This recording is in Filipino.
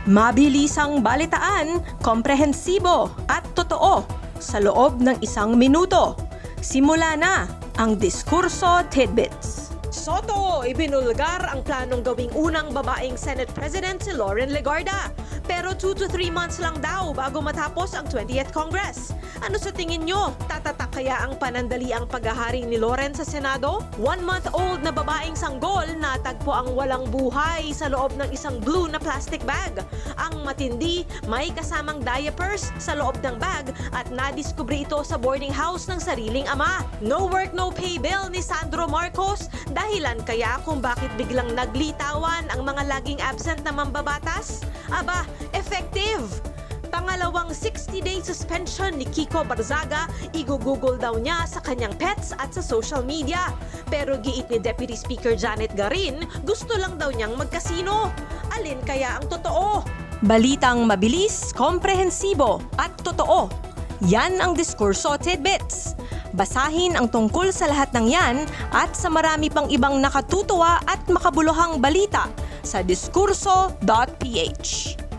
Mabilisang balitaan, komprehensibo at totoo sa loob ng 1 minuto. Simula na ang Diskurso Tidbits. Soto, ibinulgar ang planong gawing unang babaeng Senate President si Loren Legarda. Pero 2 to 3 months lang daw bago matapos ang 20th Congress. Ano sa tingin nyo? Tatatak kaya ang panandaliang paghahari ni Loren sa Senado? 1-month-old na babaeng sanggol natagpo ang walang buhay sa loob ng isang blue na plastic bag. Ang matindi, may kasamang diapers sa loob ng bag at nadiskubre ito sa boarding house ng sariling ama. No work, no pay bill ni Sandro Marcos. Dahilan kaya kung bakit biglang naglitawan ang mga laging absent na mambabatas? Aba, effective! Pangalawang 60-day suspension ni Kiko Barzaga, igugugol daw niya sa kanyang pets at sa social media. Pero giit ni Deputy Speaker Janet Garin, gusto lang daw niyang magkasino. Alin kaya ang totoo? Balitang mabilis, komprehensibo at totoo. Yan ang Diskurso Tidbits. Basahin ang tungkol sa lahat ng yan at sa marami pang ibang nakatutuwa at makabuluhang balita sa diskurso.ph.